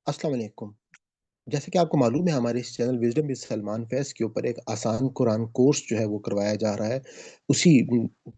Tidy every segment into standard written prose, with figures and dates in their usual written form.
अस्सलाम वालेकुम। जैसे कि आपको मालूम है हमारे इस चैनल विज़डम विद सलमान फैज़ के ऊपर एक आसान कुरान कोर्स जो है वो करवाया जा रहा है। उसी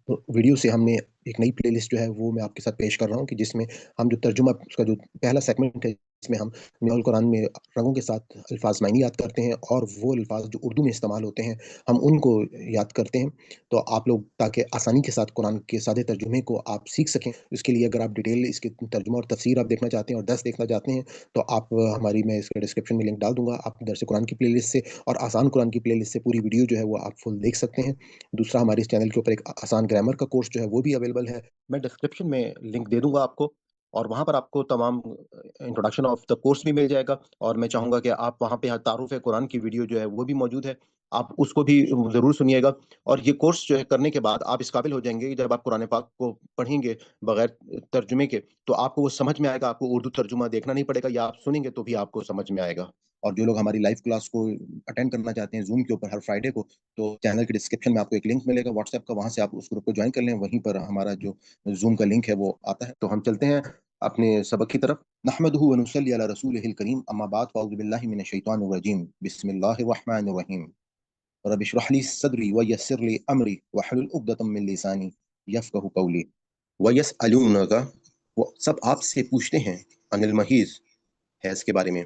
वीडियो से हमने एक नई प्लेलिस्ट जो है वो मैं आपके साथ पेश कर रहा हूँ कि जिसमें हम जो तर्जुमा उसका जो पहला सेगमेंट है इसमें हम मिनाल कुरान में रंगों के साथ अल्फ़ाज़ मायने याद करते हैं और वो अल्फ़ाज़ जो उर्दू में इस्तेमाल होते हैं, हम उनको याद करते हैं। तो आप लोग ताकि आसानी के साथ कुरान के सादे तर्जुमे को आप सीख सकें, इसके लिए अगर आप डिटेल इसके तर्जुमा और तफ़सीर आप देखना चाहते हैं और दर्स देखना चाहते हैं तो आप हमारी मैं इसके डिस्क्रिप्शन में लिंक डाल दूँगा। आप दरस कुरान की प्लेलिस्ट से और आसान कुरान की प्लेलिस्ट से पूरी वीडियो जो है वो आप फुल देख सकते हैं। दूसरा हमारे इस चैनल के ऊपर एक आसान ग्रामर का कोर्स जो है वो भी अवेलेबल है। मैं डिस्क्रिप्शन में लिंक दे दूँगा आपको और वहाँ पर आपको तमाम इंट्रोडक्शन ऑफ द कोर्स भी मिल जाएगा और मैं चाहूँगा कि आप वहाँ पे तारुफ़ कुरान की वीडियो जो है वो भी मौजूद है। आप उसको भी ज़रूर सुनिएगा और ये कोर्स जो है करने के बाद आप इस काबिल हो जाएँगे कि जब आप कुरान पाक को पढ़ेंगे बगैर तर्जुमे के तो आपको वो समझ में आएगा, आपको उर्दू तर्जुमा देखना नहीं पड़ेगा या आप सुनेंगे तो भी आपको समझ में आएगा। और जो लोग हमारी लाइव क्लास को अटेंड करना चाहते हैं ज़ूम के ऊपर हर फ्राइडे को, तो चैनल के डिस्क्रिप्शन में आपको एक लिंक मिलेगा व्हाट्सएप का, वहाँ से आप उस ग्रुप को जॉइन कर लें, वहीं पर हमारा जो ज़ूम का लिंक है वो आता है। तो हम चलते हैं अपने सबक की तरफ। नहमदुहु व नुसल्ली अला रसूलिहिल करीम, अम्मा बाद फ़अऊज़ु बिल्लाहि मिनश शैतानिर रजीम। बिस्मिल्लाहिर रहमानिर रहीम। रब इश्रह ली सदरी व यस्सिर ली अमरी वहलुल उक़दतम मिन लिसानी यफ़क़हू क़ौली। व यसअलूनका, वो सब आपसे पूछते हैं, अनिल महीज़, हैज़ के बारे में।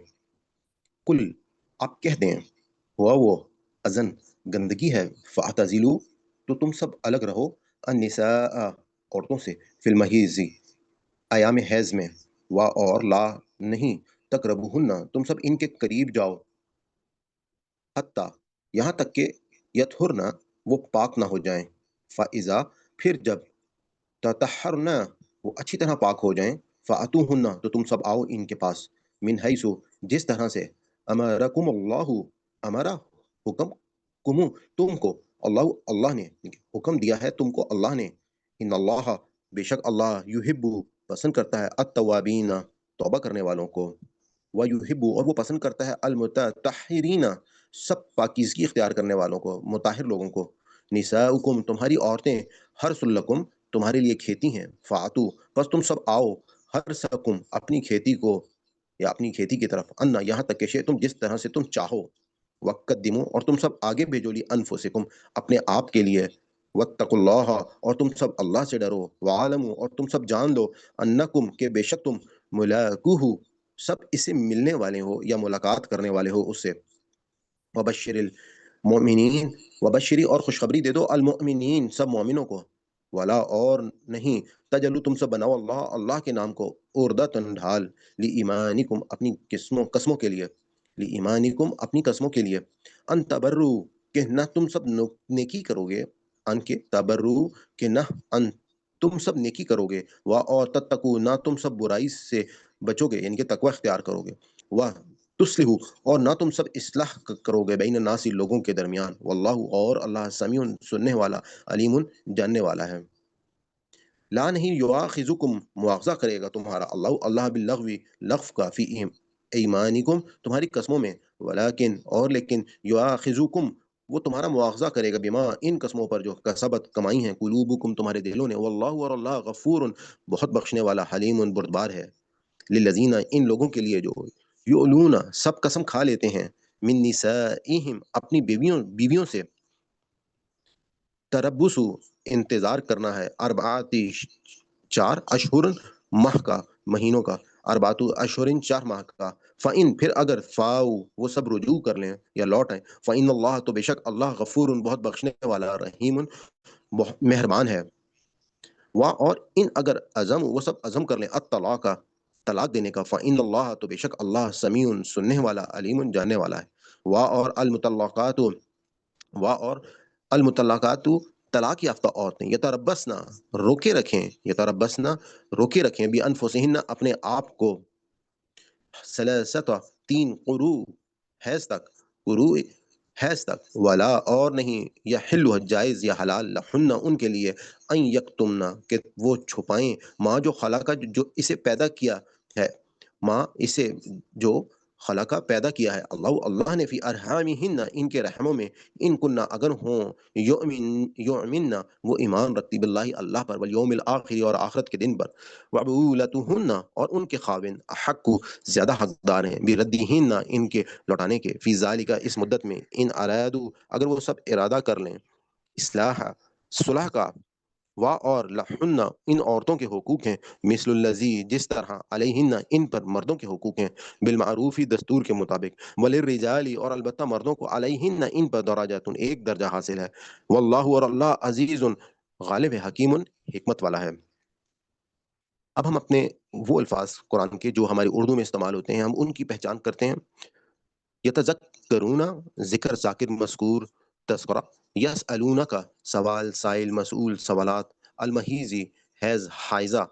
कुल, आप कह दें, हुआ वो अज़न, गंदगी है, फ़अतज़िलू, तो तुम सब अलग रहो, अन्निसाअ, औरतों से, फ़िल महीज़ि, अय्याम हैज़ में, व और ला नहीं, तक़रबूहुन्ना, तुम सब इनके करीब जाओ, हत्ता, यहाँ तक कि यतहुरना, वो पाक ना हो जाएँ, फ़इज़ा, फिर जब ततहरना, वो अच्छी तरह पाक हो जाएँ, फ़अतूहुन्ना, तो तुम सब आओ इनके पास, मिन हैसु, जिस तरह से अमरकुमुल्लाहु, अमरा, हुक्म, कुमु, तुमको, अल्लाह, अल्लाह ने हुक्म दिया है तुमको अल्लाह ने, इन्नल्लाह, बेशक अल्लाह, युहिब्बु, पसंद करता है अत्तवाबीना, तौबा करने वालों को, व युहिब्बु, और वो पसंद करता है अलमुततहिरीना, सब पाकीज़गी इख्तियार करने वालों को, मुताहिर लोगों को। निसाउकुम, तुम्हारी औरतें, हर्सुल लकुम, तुम्हारे लिए खेती हैं, फ़ातू, बस तुम सब आओ, हर्सकुम, अपनी खेती को या अपनी खेती की तरफ, अन्ना, यहाँ तक कि तुम जिस तरह से तुम चाहो, वक़द्दिमू, और तुम सब आगे भेजो ली अनफुसिकुम, अपने आप के लिए, वत्तकुल्लाह, और तुम सब अल्लाह से डरो, वअलमू, और तुम सब जान लो, अन्नकुम, के बेशक तुम, मुलाकुहु, सब इससे मिलने वाले हो या मुलाकात करने वाले हो उससे। वबश्शिरिल मोमिनीन, वबश्शिरी, और खुशखबरी दे दो अल मोमिनीन, सब मोमिनों को, वला, और नहीं, तजलु, तुम सब बनाओ, अल्लाह, अल्लाह के नाम को, उर्दतन, ढाल, ली ईमानिकुम, अपनी किस्मों कसमों के लिए, ली ईमानिकुम, अपनी कसमों के लिए, अन तबर्रु, कि न तुम सब नेकी करोगे, अन के तबर्रु, कि न अन तुम सब नेकी करोगे, व और तत्तकू, ना तुम सब बुराई से बचोगे, यानी कि तकवा इख्तियार करोगे, वह तुस्लिहु, और ना तुम सब इस्लाह करोगे बैन नासी, लोगों के दरमियान, वल्लाहु, और अल्लाह, समीउन, सुनने वाला, अलीमुन, जानने वाला है। ला नहीं, युआखिजुकुम, मुआवजा करेगा तुम्हारा अल्लाह, अल्लाह बिल्लग़वी, लग़्व का, फी ईमानिकुम, तुम्हारी कसमों में, वलाकिन, और लेकिन, युआखिजुकुम, वो तुम्हारा मुआवजा करेगा, बिमा, इन कसमों पर जो कसबत, कमाई हैं, कुलूबुकुम, तुम्हारे दिलों ने, वल्लाहु, और अल्लाह, गफूरुन, बहुत बख्शने वाला, हलीमुन, बुर्दबार है, लिल्लज़ीना, इन लोगों के लिए जो युलूना, सब कसम खा लेते हैं, मिन निसाइहिम, अपनी बीवियों बीवियों से, तरब्बुसु, इंतज़ार करना है, अरबाती, 4 अशहुरन, माह का, महीनों का, अरबातु अशहुरिन, 4 माह का, फ़इन, फिर अगर फ़ाऊ, वो सब रुजू कर लें या लौट आएँ, फ़इन्नल्लाह, तो बेशक अल्लाह, गफूरुन, बहुत बख्शने वाला, रहीमुन, बहुत मेहरबान है। और इन अगर अज़म, वो सब अज़म कर लें, अत-तलाक़ा, तलाक देने का, फ़इन्नल्लाह, तो बेशक अल्लाह, समीउन, सुनने वाला, अलीमुन, जानने वाला है। और अल-मुतल्लक़ातु, और अल-मुतल्लक़ातु, तलाक याफ़्ता औरतें, यतरब्बसना, रोके रखें, यतरब्बसना, रोके रखें, बिअनफुसिहिन्ना, अपने आप को, सलासता, 3 कुरू, हैज़ तक, कुरू, हैज़ तक, वला, और नहीं, यहिल्लु, जायज़ या हलाल, लहुन्ना, उनके लिए, अन यक्तुमना, कि वो छुपाएँ, माँ, जो खलक़ा, जो इसे पैदा किया है, माँ, इसे जो خلقہ پیدا کیا ہے اللہ نے فی ارحامہن ان کے رحموں میں، ان کننا اگر ہوں، یؤمننا وہ ایمان رکھتی باللہ اللہ پر، والیوم الآخر اور آخرت کے دن پر، وبعولتہن اور ان کے خاوند احق زیادہ حقدار ہیں، بردہن ان کے لوٹانے کے، فی ذالک اس مدت میں، ان ارادو اگر وہ سب ارادہ کر لیں، اصلاح صلح کا، وا اور لہن ان عورتوں کے حقوق ہیں، مثل الذی جس طرح علیہن ان پر مردوں کے حقوق ہیں، بالمعروفی دستور کے مطابق، وللرجال اور البتہ مردوں کو علیہن ان پر درجات ایک درجہ حاصل ہے، واللہ اور اللہ عزیز غالب ہے، حکیم حکمت والا ہے۔ اب ہم اپنے وہ الفاظ قرآن کے جو ہماری اردو میں استعمال ہوتے ہیں ہم ان کی پہچان کرتے ہیں۔ یتذکرون ذکر ذاکر مذکور تذکرہ، یسألون کا سوال سائل مسئول سوالات، المحیزی حیض حائزہ،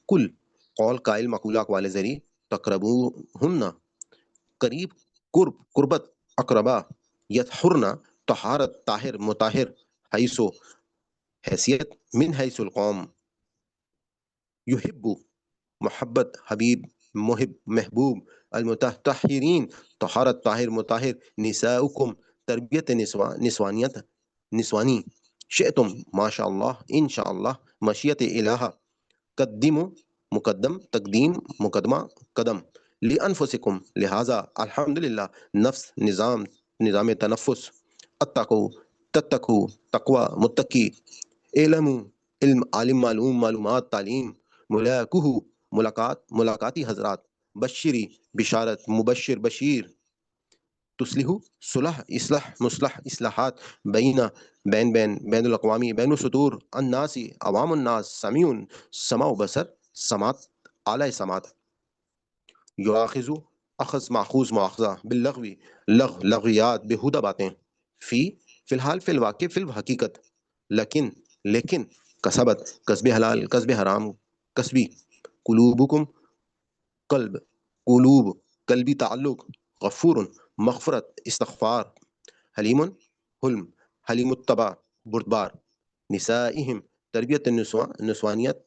کل قول قائل مقولہ اقوال زری، تقربوہن قریب قرب قربت اقربا، یطہرن طہارت طاہر مطہر، حیثو حیثیت، من حیث القوم یحب محبت حبیب محب محبوب، المتطہرین طہارت طاہر مطہر، نساؤکم تربیت نسوانیت نسوانی، شئتم ماشاء اللہ انشاء اللہ، مشیت الہ قدم مقدم تقدیم مقدمہ قدم، لانفسکم لہذا الحمدللہ نفس نظام تنفس، اتقو تتقو تقوی متقی، علم علم عالم معلوم معلومات تعلیم، ملاقہ ملاقاتی حضرات، بشری بشارت مبشر بشیر، تصلح صلح اصلاح مصلح اصلاحات، بین الاقوامی بین السطور، الناسی عوام الناس، سمیع سمع و بصر سماعت اعلی سماعت، یواخذ اخذ ماخوذ مواخذہ، باللغو لغویات بےہودہ باتیں، فی الحال فی الواقع فی الحقیقت، لیکن کسبت کسب حلال کسب حرام کسبی، قلوبکم قلب قلوب قلبی تعلق، غفور مغفرت استغفار، حلیم حلم حلیم التبع بردبار، نسائہم تربیت نسوانیت،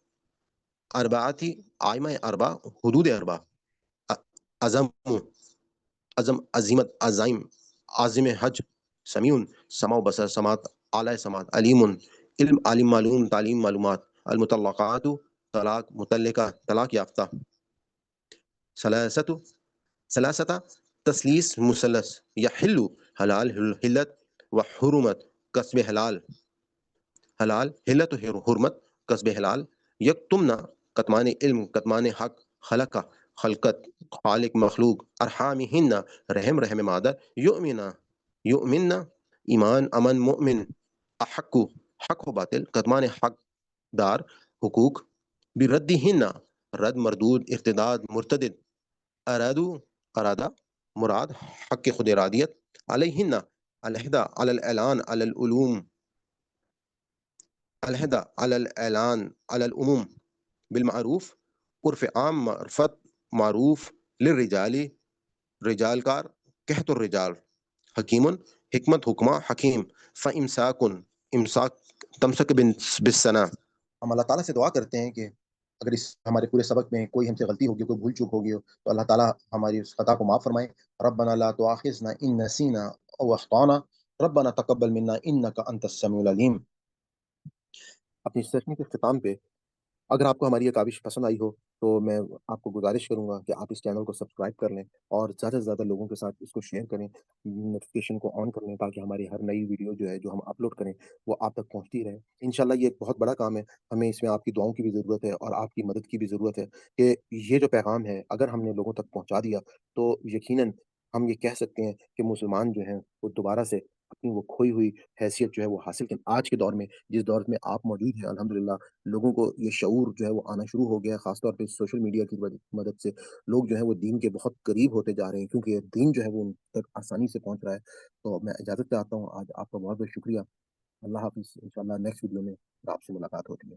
اربعاتی آئمہ اربع حدود اربع، عزم عزم عزیمت عزائم عازم حج، سمیع سمع و بصر سماعت اعلی سماعت، علیم علم عالم معلوم تعلیم معلومات، المطلقات طلاق متعلقہ طلاق یافتہ، ثلاثہ تسلیس مثلث، یحل حلال حلت، وحرمت کسب حلال حلال حلت و حرمت کسب حلال، یکتمنا کتمان علم کتمان حق، خلق خلقت خالق مخلوق، ارحامہن رحم مادر، یؤمننا ایمان امن مؤمن، احق حق و باطل کتمان حق دار حقوق، بردہن رد مردود ارتداد مرتدد، ارادہ مراد حق خود ارادیت، علیہن علیحدہ علی الاعلان علی العلوم علیحدہ علی الاعلان علی العموم، بالمعروف عرف عام معرفت معروف، للرجال رجال کار کہت الرجال، حکیم حکمت حکمہ حکیم، فامساک امساک تمسک بالسنا۔ ہم اللہ تعالیٰ سے دعا کرتے ہیں کہ اگر اس ہمارے پورے سبق میں کوئی ہم سے غلطی ہوگی کوئی بھول چوک ہوگی تو اللہ تعالیٰ ہماری اس خطا کو معاف فرمائے۔ ربنا لا تؤاخذنا ان نسینا او اخطانا، ربنا تقبل منا انک انت السمیع العلیم۔ اپنی سیشن کے اختتام پہ اگر آپ کو ہماری یہ کاوش پسند آئی ہو تو میں آپ کو گزارش کروں گا کہ آپ اس چینل کو سبسکرائب کر لیں اور زیادہ سے زیادہ لوگوں کے ساتھ اس کو شیئر کریں، نوٹیفیکیشن کو آن کر لیں تاکہ ہماری ہر نئی ویڈیو جو ہے جو ہم اپلوڈ کریں وہ آپ تک پہنچتی رہے۔ انشاءاللہ یہ ایک بہت بڑا کام ہے، ہمیں اس میں آپ کی دعاؤں کی بھی ضرورت ہے اور آپ کی مدد کی بھی ضرورت ہے کہ یہ جو پیغام ہے اگر ہم نے لوگوں تک پہنچا دیا تو یقیناً ہم یہ کہہ سکتے ہیں کہ مسلمان جو ہیں وہ دوبارہ سے اپنی وہ کھوئی ہوئی حیثیت جو ہے وہ حاصل کریں۔ آج کے دور میں جس دور میں آپ موجود ہیں الحمدللہ لوگوں کو یہ شعور جو ہے وہ آنا شروع ہو گیا ہے، خاص طور پہ سوشل میڈیا کی مدد سے لوگ جو ہے وہ دین کے بہت قریب ہوتے جا رہے ہیں کیونکہ یہ دین جو ہے وہ ان تک آسانی سے پہنچ رہا ہے۔ تو میں اجازت چاہتا ہوں، آج آپ کا بہت بہت شکریہ۔ اللہ حافظ، انشاءاللہ نیکسٹ ویڈیو میں آپ سے ملاقات ہوتی ہے۔